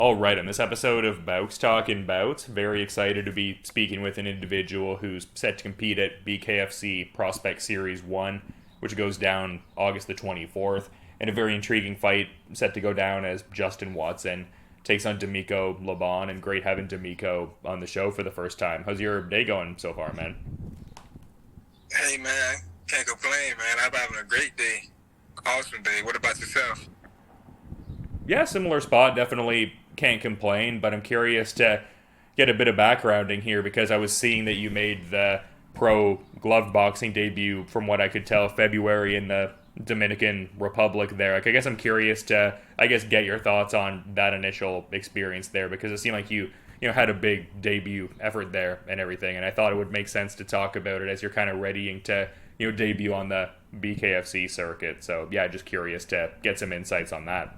All right, on this episode of Bowks Talking Bouts, very excited to be speaking with an individual who's set to compete at BKFC Prospect Series 1, which goes down August the 24th, and a very intriguing fight set to go down as Justin Watson takes on Dameko Labon, and great having Dameko on the show for the first time. How's your day going so far, man? Hey man, can't complain, man. I'm having a great day. Awesome day. What about yourself? Yeah, similar spot. Definitely can't complain, but I'm curious to get a bit of backgrounding here because I was seeing that you made the pro glove boxing debut, from what I could tell, February in the Dominican Republic there. Like, I guess I'm curious to, get your thoughts on that initial experience there because it seemed like you had a big debut effort there and everything, and I thought it would make sense to talk about it as you're kind of readying to, debut on the BKFC circuit. So, yeah, just curious to get some insights on that.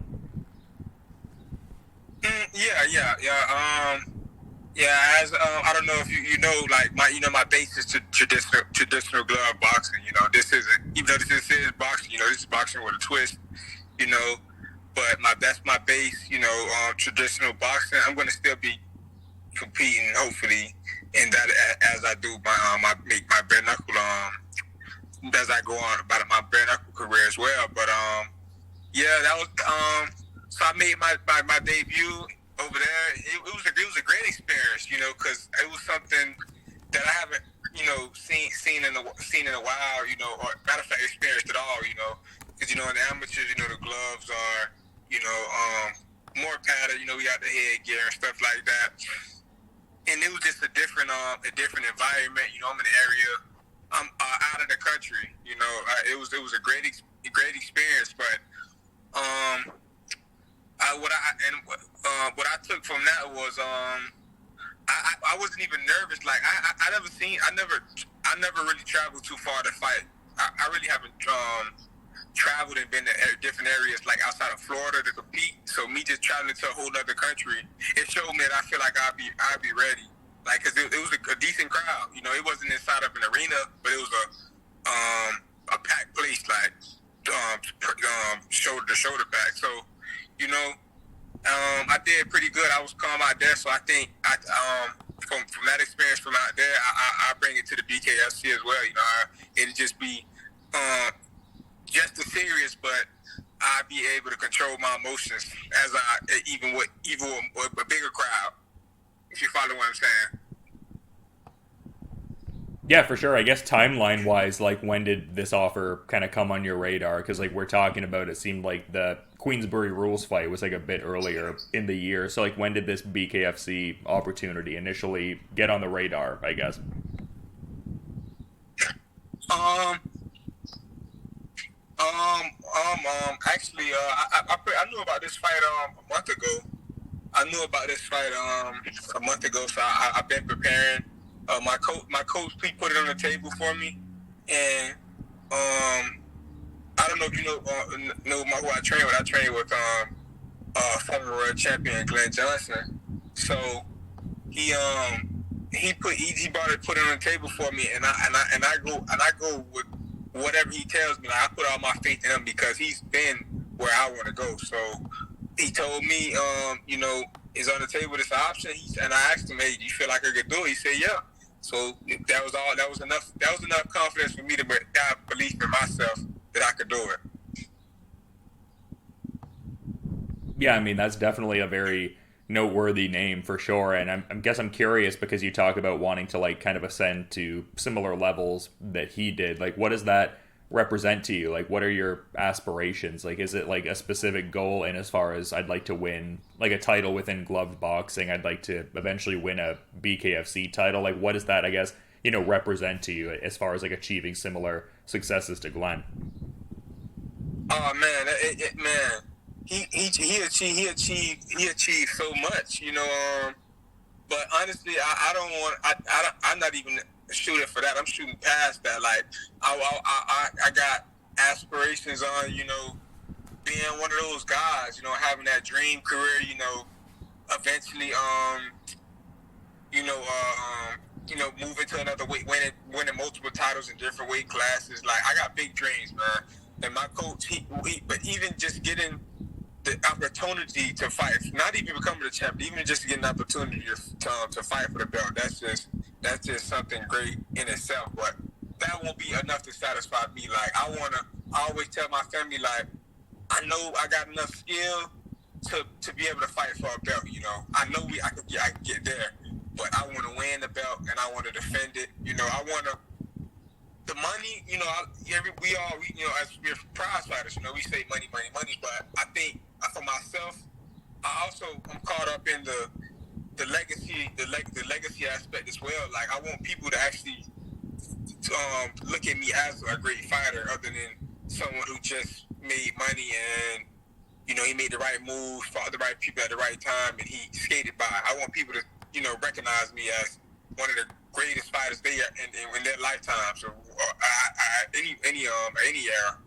Yeah. As I don't know if you know, like my base is traditional glove boxing. This isn't, even though this is boxing. This is boxing with a twist. You know, but that's my base. Traditional boxing. I'm going to still be competing, hopefully, in that as I do my bare knuckle as I go on about my bare knuckle career as well. But yeah, that was so I made my debut over there. It was a great experience, because it was something that I haven't, seen in a while, or matter of fact, experienced at all, because in the amateurs, the gloves are, more padded. We got the headgear and stuff like that, and it was just a different environment. I'm in the area, I'm out of the country. It was a great experience, but what I took from that was I wasn't even nervous. Like I never really traveled too far to fight. I really haven't traveled and been to different areas like outside of Florida to compete. So me just traveling to a whole other country, it showed me that I feel like I'd be ready. Like, cause it was a decent crowd. It wasn't inside of an arena, but it was a packed place, like shoulder to shoulder pack. So, I did pretty good. I was calm out there, so I think from that experience from out there, I bring it to the BKFC as well. It'd just be just as serious, but I'd be able to control my emotions as even with a bigger crowd. If you follow what I'm saying. Yeah, for sure. I guess timeline wise, like, when did this offer kind of come on your radar? Because, like, we're talking about, it seemed like the Queensbury Rules fight was like a bit earlier in the year. So, like, when did this BKFC opportunity initially get on the radar, I guess? Actually, I knew about this fight a month ago. I knew about this fight a month ago, so I've been preparing. My coach, he put it on the table for me, and I don't know if you know who I train with. I train with former world champion Glenn Johnson. So he put it on the table for me, and I go with whatever he tells me. Like, I put all my faith in him because he's been where I want to go. So he told me, is on the table this option? And I asked him, hey, do you feel like I could do it? He said, yeah. So that was all. That was enough confidence for me to have belief in myself that I could do it. Yeah, I mean, that's definitely a very noteworthy name for sure. And I'm curious because you talk about wanting to, like, kind of ascend to similar levels that he did. Like, what does that represent to you? Like, what are your aspirations? Like, is it like a specific goal in as far as I'd like to win like a title within gloved boxing? I'd like to eventually win a BKFC title. Like, what does that, I guess, represent to you as far as like achieving similar successes to Glenn? Oh man, man, he achieved so much, But honestly, I don't want. I'm not even shooting for that. I'm shooting past that. Like I got aspirations on, being one of those guys, having that dream career, eventually, moving to another weight, winning multiple titles in different weight classes. Like, I got big dreams, man. And my coach, but even just getting the opportunity to fight, not even becoming a champion, even just to get an opportunity to fight for the belt. That's just something great in itself. But that won't be enough to satisfy me. Like I always tell my family, like, I know I got enough skill to be able to fight for a belt. I know I can get there, but I want to win the belt and I want to defend it. I want to. The money, as we're prize fighters, we say money, money, money. But I think for myself, I also am caught up in the legacy aspect as well. Like I want people to actually look at me as a great fighter, other than someone who just made money and he made the right moves, fought the right people at the right time, and he skated by. I want people to recognize me as one of the greatest fighters in their lifetime. So any era.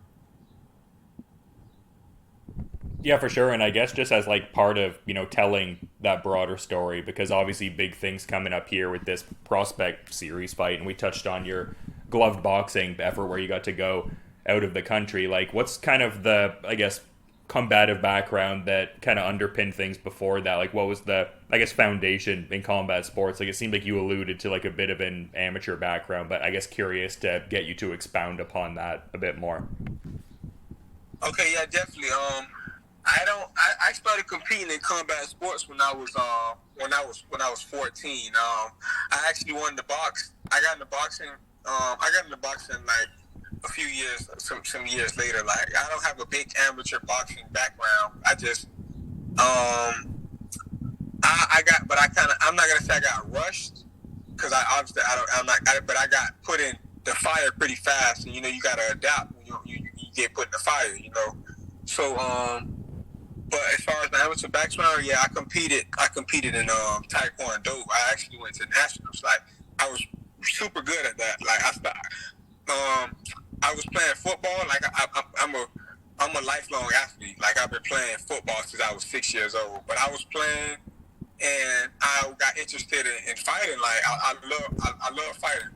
Yeah, for sure. And I guess just as like part of, telling that broader story, because obviously big things coming up here with this Prospect Series fight, and we touched on your gloved boxing effort where you got to go out of the country. Like, what's kind of the, I guess, combative background that kind of underpinned things before that? Like, what was the, I guess, foundation in combat sports? Like, it seemed like you alluded to like a bit of an amateur background, but I guess curious to get you to expound upon that a bit more. Okay, yeah, definitely. I started competing in combat sports when I was 14. I actually wanted to box. I got into boxing like a few years, some years later. Like I don't have a big amateur boxing background. I just I'm not gonna say I got rushed because but I got put in the fire pretty fast, and you gotta adapt when you get put in the fire. So but as far as the amateur background, yeah, I competed in Taekwondo. I actually went to nationals. Like I was super good at that. Like I was playing football. Like I'm a lifelong athlete. Like I've been playing football since I was 6 years old. But I was playing, and I got interested in fighting. Like I love fighting.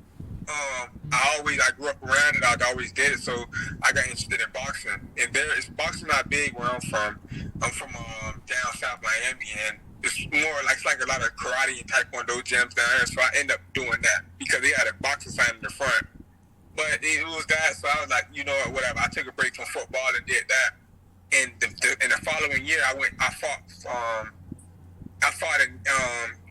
I grew up around it. I always did it, so I got interested in boxing. And boxing not big where I'm from. I'm from down south Miami, and it's more like a lot of karate and taekwondo gyms down there. So I ended up doing that because they had a boxing sign in the front. But it was that, so I was like, whatever. I took a break from football and did that. And in the following year, I fought in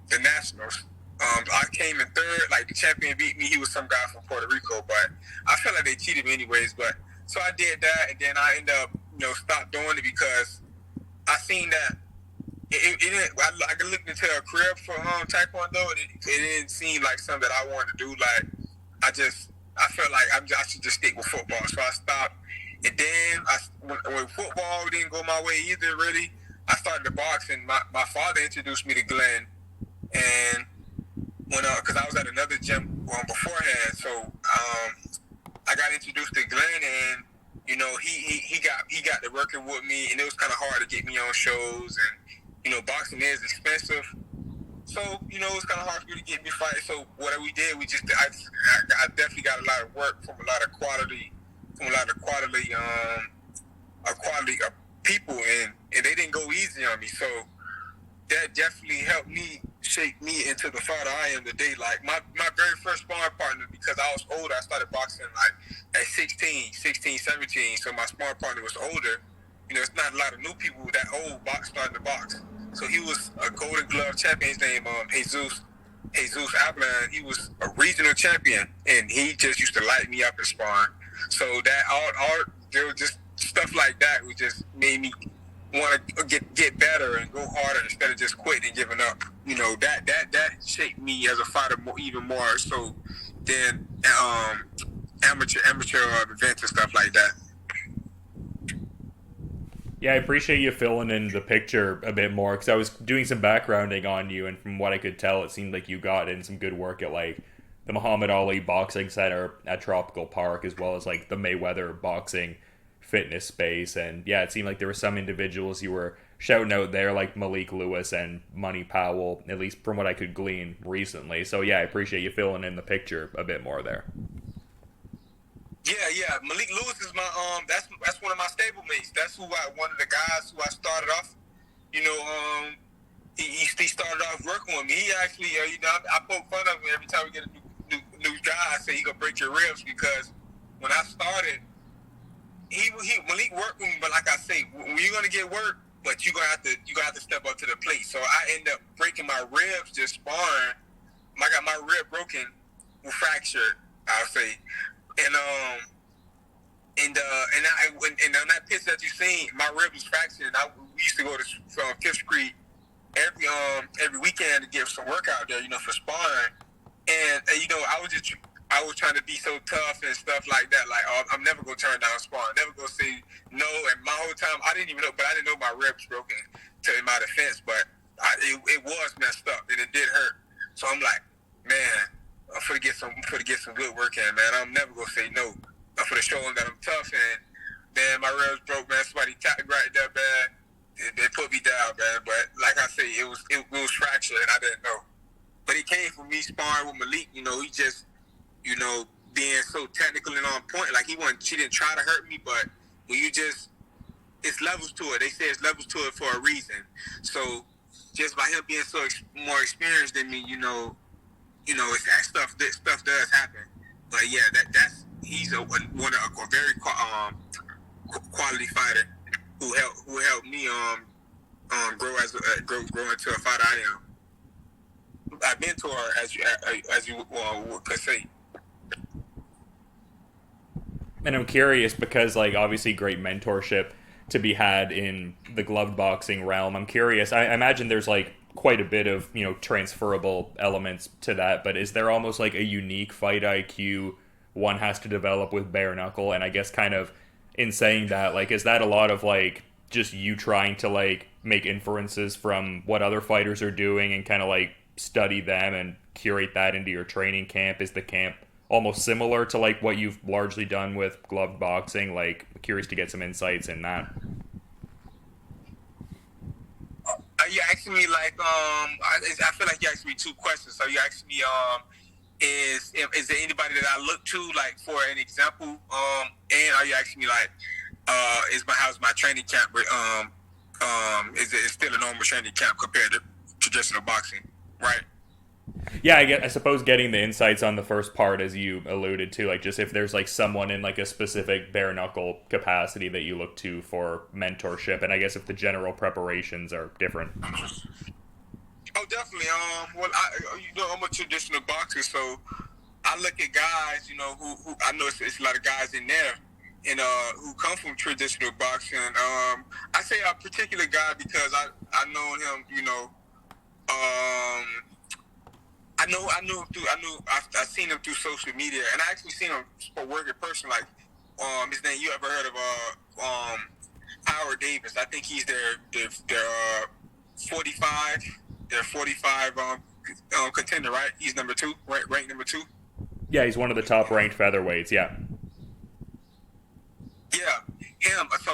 the nationals. I came in third. Like the champion beat me. He was some guy from Puerto Rico, but I felt like they cheated me anyways. But so I did that, and then I ended up, stopped doing it because I seen that I looked into a career for Taekwondo, and it didn't seem like something that I wanted to do. Like I felt like I should just stick with football, so I stopped. And then when football didn't go my way either, really, I started to box, and my father introduced me to Glenn, and because I was at another gym beforehand, so I got introduced to Glenn, and he got to working with me, and it was kind of hard to get me on shows, and boxing is expensive, so it was kind of hard for me to get me fight. So what we did, I definitely got a lot of work from a lot of quality people, and they didn't go easy on me, so that definitely helped me shape me into the fighter I am today. Like my very first sparring partner, because I was older, I started boxing like at 16, 17. So my sparring partner was older. It's not a lot of new people that old starting to box. So he was a Golden Glove champion. His name Jesus Ablin. He was a regional champion, and he just used to light me up in sparring. So that all there was just stuff like that, which just made me want to get better and go harder instead of just quitting and giving up. That shaped me as a fighter even more so than amateur events and stuff like that. Yeah, I appreciate you filling in the picture a bit more, because I was doing some backgrounding on you, and from what I could tell, it seemed like you got in some good work at like the Muhammad Ali Boxing Center at Tropical Park, as well as like the Mayweather Boxing Fitness space. And yeah, it seemed like there were some individuals you were shouting out there, like Malik Lewis and Money Powell, at least from what I could glean recently. So yeah, I appreciate you filling in the picture a bit more there. Yeah. Malik Lewis is my that's one of my stable mates. That's one of the guys who I started off. You know, he started off working with me. He actually, I poke fun of him every time we get a new guy. I say he gonna break your ribs because when I started, he Malik worked with me. But like I say, when you're gonna get work, but you gonna have to step up to the plate. So I end up breaking my ribs just sparring. I got my rib broken, fractured, I'll say, and on that pitch that you seen, my rib was fractured. And we used to go to Fifth Street every weekend to get some workout there, for sparring. And I was trying to be so tough and stuff like that. Like, oh, I'm never gonna turn down sparring, never gonna say no. And my whole time, I didn't know my ribs broken. In my defense, but it was messed up and it did hurt. So I'm like, man, I'm gonna get some good work in, man. I'm never gonna say no. I'm gonna show them that I'm tough. And man, my ribs broke, man. Somebody tapped me right there, man. They put me down, man. But like I say, it was fractured, and I didn't know. But it came from me sparring with Malik. He just, being so technical and on point. Like she didn't try to hurt me, but when it's levels to it. They say it's levels to it for a reason. So just by him being so more experienced than me, it's that stuff does happen. But yeah, he's a very quality fighter who helped me grow into a fighter I am. A mentor, as you could say. And I'm curious because, like, obviously great mentorship to be had in the gloved boxing realm. I'm curious. I imagine there's, like, quite a bit of, transferable elements to that, but is there almost, like, a unique fight IQ one has to develop with bare knuckle? And I guess kind of in saying that, like, is that a lot of, like, just you trying to, like, make inferences from what other fighters are doing and kind of, like, study them and curate that into your training camp? Is the camp almost similar to like what you've largely done with gloved boxing? Like, curious to get some insights in that. You asking me like I feel like you asked me two questions. So you asked me is there anybody that I look to like for an example? And are you asking me like how's my training camp? Is it still a normal training camp compared to traditional boxing? Right. Yeah, I suppose getting the insights on the first part, as you alluded to, like just if there's like someone in like a specific bare knuckle capacity that you look to for mentorship, and I guess if the general preparations are different. Oh, definitely. Well, I'm a traditional boxer, so I look at guys, who I know it's a lot of guys in there, and who come from traditional boxing. I say a particular guy because I know him, I've seen him through social media, and I actually seen him work in person. Like, his name, you ever heard of Howard Davis? I think he's their 45, contender, right? He's number 2, right? Ranked number 2. Yeah, he's one of the top ranked featherweights. Yeah. Yeah, him. So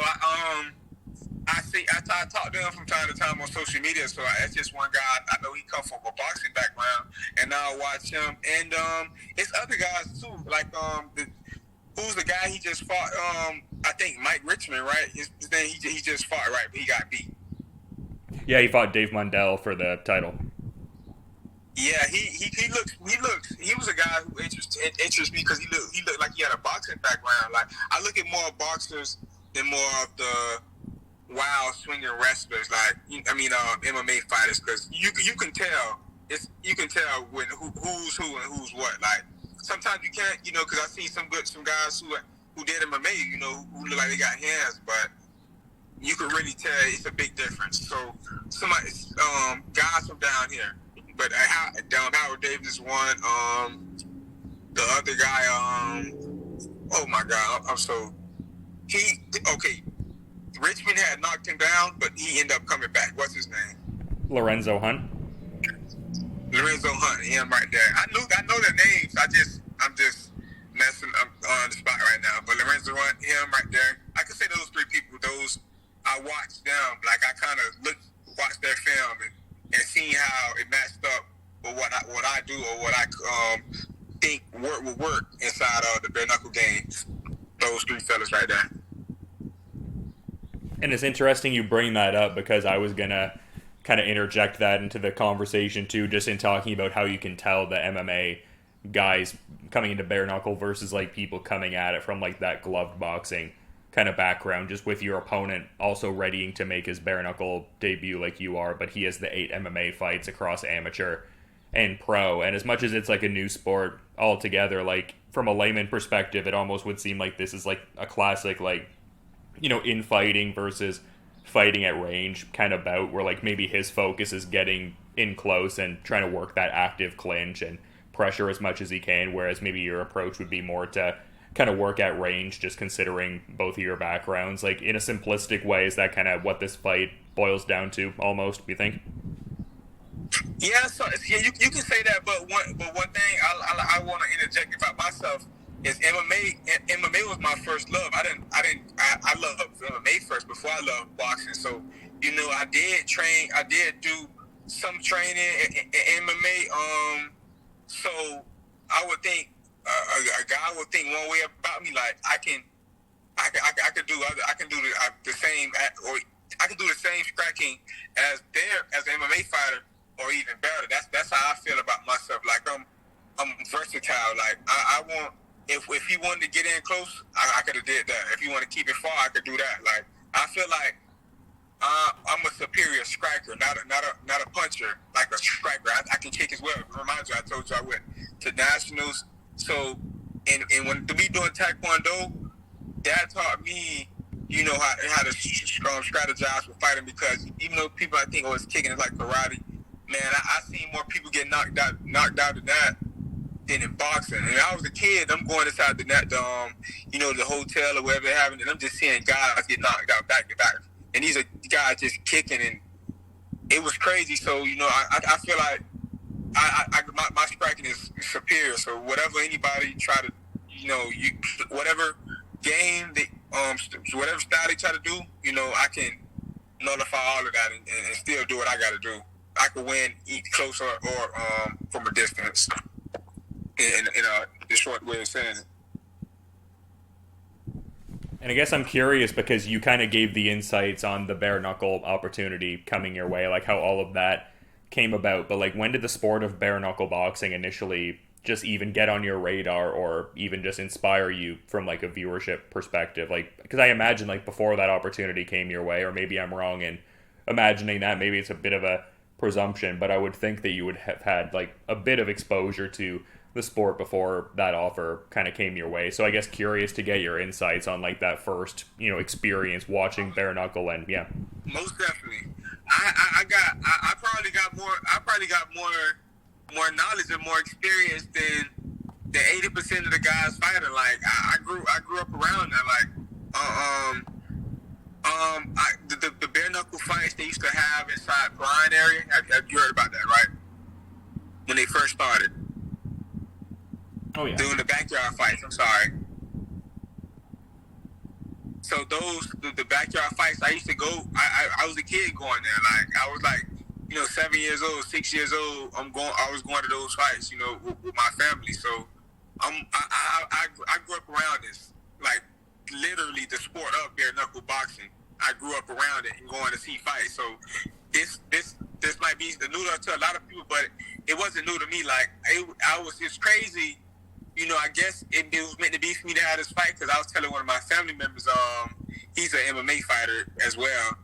I talk to him from time to time on social media. So that's just one guy. I know he comes from a boxing background, and now I watch him. And it's other guys too. Like who's the guy he just fought? I think Mike Richmond, right? His name. He just fought, right? But he got beat. Yeah, he fought Dave Mundell for the title. Yeah, he was a guy who interests me because he looked like he had a boxing background. Like I look at more boxers than more of the wild swinging wrestlers, like MMA fighters, because you can tell when who's who and who's what. Like sometimes you can't, because I see some guys who did MMA, who look like they got hands, but you can really tell it's a big difference. So somebody, guys from down here, but Howard Davis is one. The other guy, oh my God, I'm so okay. Richmond had knocked him down, but he ended up coming back. What's his name? Lorenzo Hunt. Lorenzo Hunt, him right there. I know their names. I'm just messing up on the spot right now. But Lorenzo Hunt, him right there. I can say those 3 people. Those I watched them. Like I kind of watched their film and seen how it matched up with what I do or what I think would work inside of the bare knuckle game. those three fellas right there. And it's interesting you bring that up because I was gonna kind of interject that into the conversation too, just in talking about how you can tell the MMA guys coming into bare knuckle versus like people coming at it from like that gloved boxing kind of background, just with your opponent also readying to make his bare knuckle debut like you are, but he has the 8 MMA fights across amateur and pro. And as much as it's like a new sport altogether, like from a layman perspective, it almost would seem like this is like a classic, like, you know, infighting versus fighting at range kind of bout where like maybe his focus is getting in close and trying to work that active clinch and pressure as much as he can, whereas maybe your approach would be more to kind of work at range, just considering both of your backgrounds. Like in a simplistic way, is that kind of what this fight boils down to almost, you think? Yeah, so yeah, you can say that, but one thing I want to interject about myself is MMA was my first love. I loved MMA first before I loved boxing. So you know, I did do some training in MMA. So I would think a guy would think one way about me, like I can do the same, or I can do the same striking as an MMA fighter, or even better. That's how I feel about myself. Like I'm versatile. Like I want, if he wanted to get in close, I could have did that. If he wanted to keep it far, I could do that. Like I feel like I'm a superior striker, not a puncher. Like a striker, I can kick as well. Remind you, I told you I went to nationals. So, and when to be doing taekwondo, that taught me, you know, how to strategize for fighting. Because even though people I think, oh, it's kicking, it's like karate. Man, I seen more people get knocked out in that than in boxing. And when I was a kid, I'm going inside you know, the hotel or wherever they're having it, and I'm just seeing guys get knocked out back to back. And these are guys just kicking, and it was crazy. So, you know, I feel like my striking is superior. So whatever anybody try to, you know, whatever game whatever style they try to do, you know, I can nullify all of that and still do what I got to do. I could win, eat close or from a distance. In the short way of saying it. And I guess I'm curious because you kind of gave the insights on the bare knuckle opportunity coming your way, like how all of that came about. But like, when did the sport of bare knuckle boxing initially just even get on your radar, or even just inspire you from like a viewership perspective? Like, because I imagine like before that opportunity came your way, or maybe I'm wrong in imagining that, maybe it's a bit of a presumption, but I would think that you would have had like a bit of exposure to the sport before that offer kind of came your way. So I guess curious to get your insights on like that first, you know, experience watching bare knuckle. And yeah, most definitely. I probably got more knowledge and more experience than the 80% of the guys fighting. Like I grew up around that. Like the bare knuckle fights they used to have inside Bryan area. Have you heard about that, right? When they first started. oh yeah, Doing the backyard fights. I'm sorry. So the backyard fights, I used to go. I was a kid going there. Like I was like, you know, 7 years old, 6 years old. I was going to those fights, you know, with my family. So I grew up around this, like literally the sport of bare knuckle boxing. I grew up around it and going to see fights. So this might be new to a lot of people, but it wasn't new to me. Like it's crazy. You know, I guess it was meant to be for me to have this fight because I was telling one of my family members, he's an MMA fighter as well.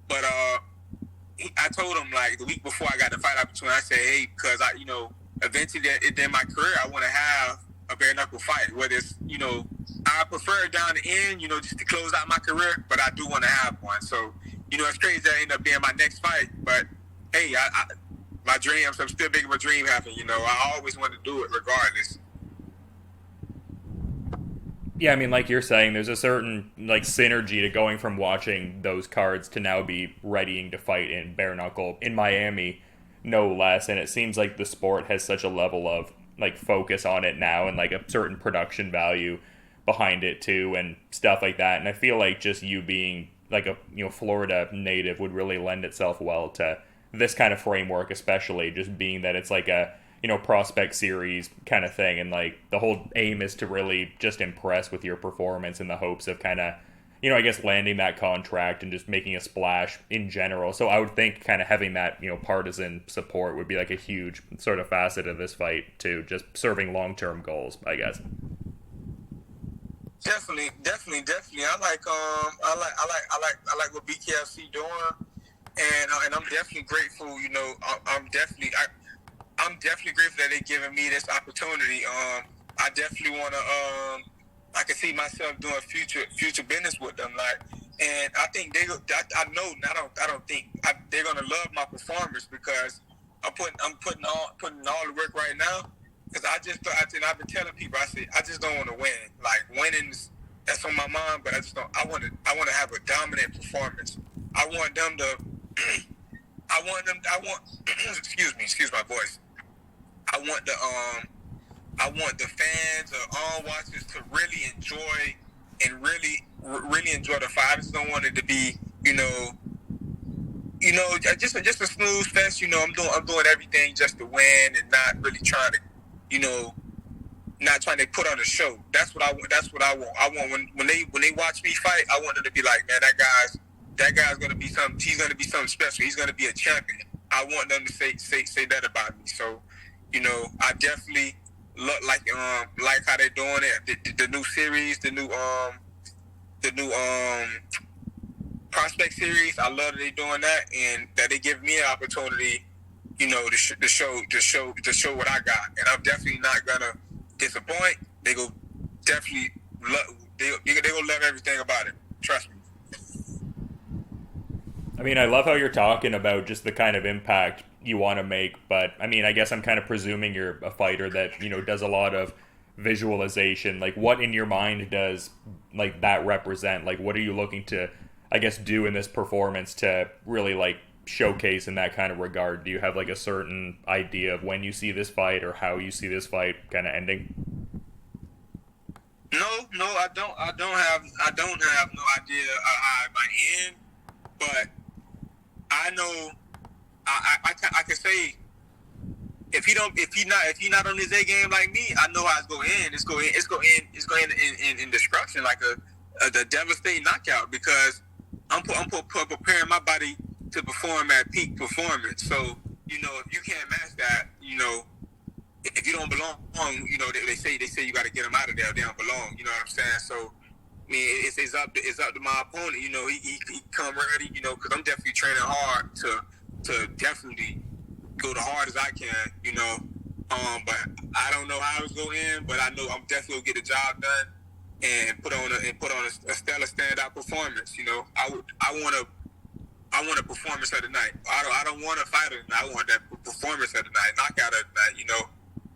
But I told him, like, the week before I got the fight opportunity, I said, hey, because you know, eventually in my career, I want to have a bare knuckle fight. Whether it's, you know, I prefer it down the end, you know, just to close out my career, but I do want to have one. So, you know, it's crazy that ended up being my next fight. But, hey, my dream, I'm still big of a dream happened, you know. I always wanted to do it regardless. yeah. I mean, like you're saying, there's a certain like synergy to going from watching those cards to now be readying to fight in bare knuckle in Miami, no less. And it seems like the sport has such a level of like focus on it now, and like a certain production value behind it too, and stuff like that. And I feel like just you being like a, you know, Florida native would really lend itself well to this kind of framework, especially just being that it's like a, prospect series kind of thing, and like the whole aim is to really just impress with your performance in the hopes of kind of I guess landing that contract and just making a splash in general. So I would think kind of having that partisan support would be like a huge sort of facet of this fight too, just serving long-term goals, I guess. Definitely. I like what BKFC doing, and I'm definitely grateful. I'm definitely grateful that they're giving me this opportunity. I definitely want to. I can see myself doing future business with them. Like, and I think I know. I don't think they're gonna love my performance because I'm putting all the work right now. Because I've been telling people, I said I just don't want to win. Like winning's that's on my mind, but I just don't. I want to have a dominant performance. I want them to. I want. Excuse my voice. I want the fans or all watchers to really enjoy and really enjoy the fight. I just don't want it to be, just a snooze fest. I'm doing everything just to win and not really trying to, not trying to put on a show. That's what I want. I want when they watch me fight, I want them to be like, man, that guy's gonna be something. He's gonna be something special. He's gonna be a champion. I want them to say that about me. So, I definitely look like how they're doing it. The new series, the new prospect series. I love that they're doing that, and that they give me an opportunity, to show what I got. And I'm definitely not gonna disappoint. They go definitely love. They gonna love everything about it. Trust me. I mean, I love how you're talking about just the kind of impact you want to make, but I mean, I guess I'm kind of presuming you're a fighter that, does a lot of visualization. Like, what in your mind does, like, that represent? Like, what are you looking to, I guess, do in this performance to really, like, showcase in that kind of regard? Do you have, like, a certain idea of when you see this fight or how you see this fight kind of ending? No, I don't have no idea how it might end, but I know I can say if he not on his A game like me, I know how it's going to end. It's going to end in destruction, like a devastating knockout, because I'm preparing my body to perform at peak performance. So if you can't match that, if you don't belong, they say you got to get them out of there. They don't belong. You know what I'm saying? So. I mean, it's up to my opponent. He come ready. Because I'm definitely training hard to definitely go the hard as I can. But I don't know how it's going to end. But I know I'm definitely gonna get the job done and put on a stellar standout performance. I want a performance of the night. I don't want a fighter. I want that performance of the night, knockout of the night.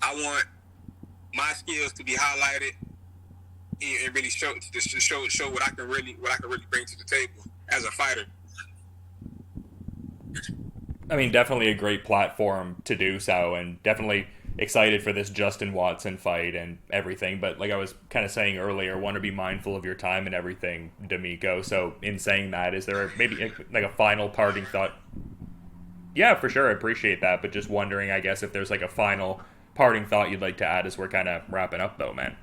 I want my skills to be highlighted and really show what I can really bring to the table as a fighter. I mean, definitely a great platform to do so, and definitely excited for this Justin Watson fight and everything. But like I was kind of saying earlier, want to be mindful of your time and everything, Dameko. So in saying that, is there maybe like a final parting thought? Yeah, for sure, I appreciate that. But just wondering, I guess, if there's like a final parting thought you'd like to add as we're kind of wrapping up, though, man.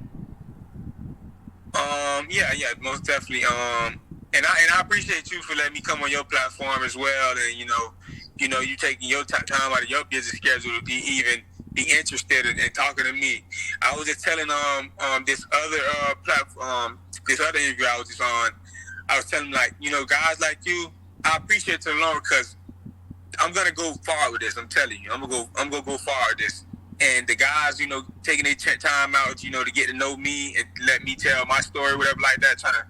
Yeah, most definitely. And I appreciate you for letting me come on your platform as well. And you taking your time out of your busy schedule to even be interested in talking to me. I was just telling this other platform, this other interview I was just on. I was telling like guys like you, I appreciate it alone because I'm gonna go far with this. I'm telling you, I'm gonna go far with this. And the guys, taking their time out, to get to know me and let me tell my story, whatever like that, trying to,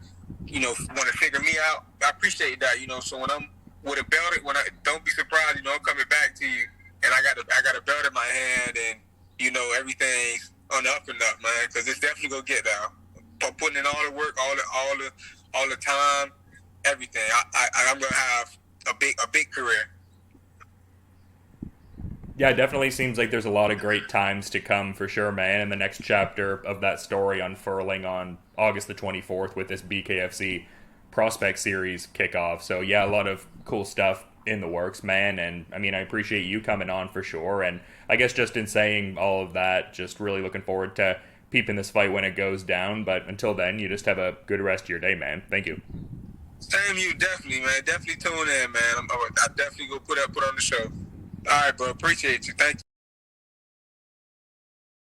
want to figure me out. I appreciate that, So when I'm with a belt, don't be surprised, I'm coming back to you, and I got a belt in my hand, and everything's on the up and up, man, because it's definitely gonna get down. Putting in all the work, all the time, everything. I'm gonna have a big career. Yeah, it definitely seems like there's a lot of great times to come for sure, man. And the next chapter of that story unfurling on August the 24th with this BKFC Prospect Series kickoff. So, yeah, a lot of cool stuff in the works, man. And I mean, I appreciate you coming on for sure. And I guess just in saying all of that, just really looking forward to peeping this fight when it goes down. But until then, you just have a good rest of your day, man. Thank you. Same you, definitely, man. Definitely tune in, man. I definitely go put on the show. All right, bro. Appreciate you. Thank you.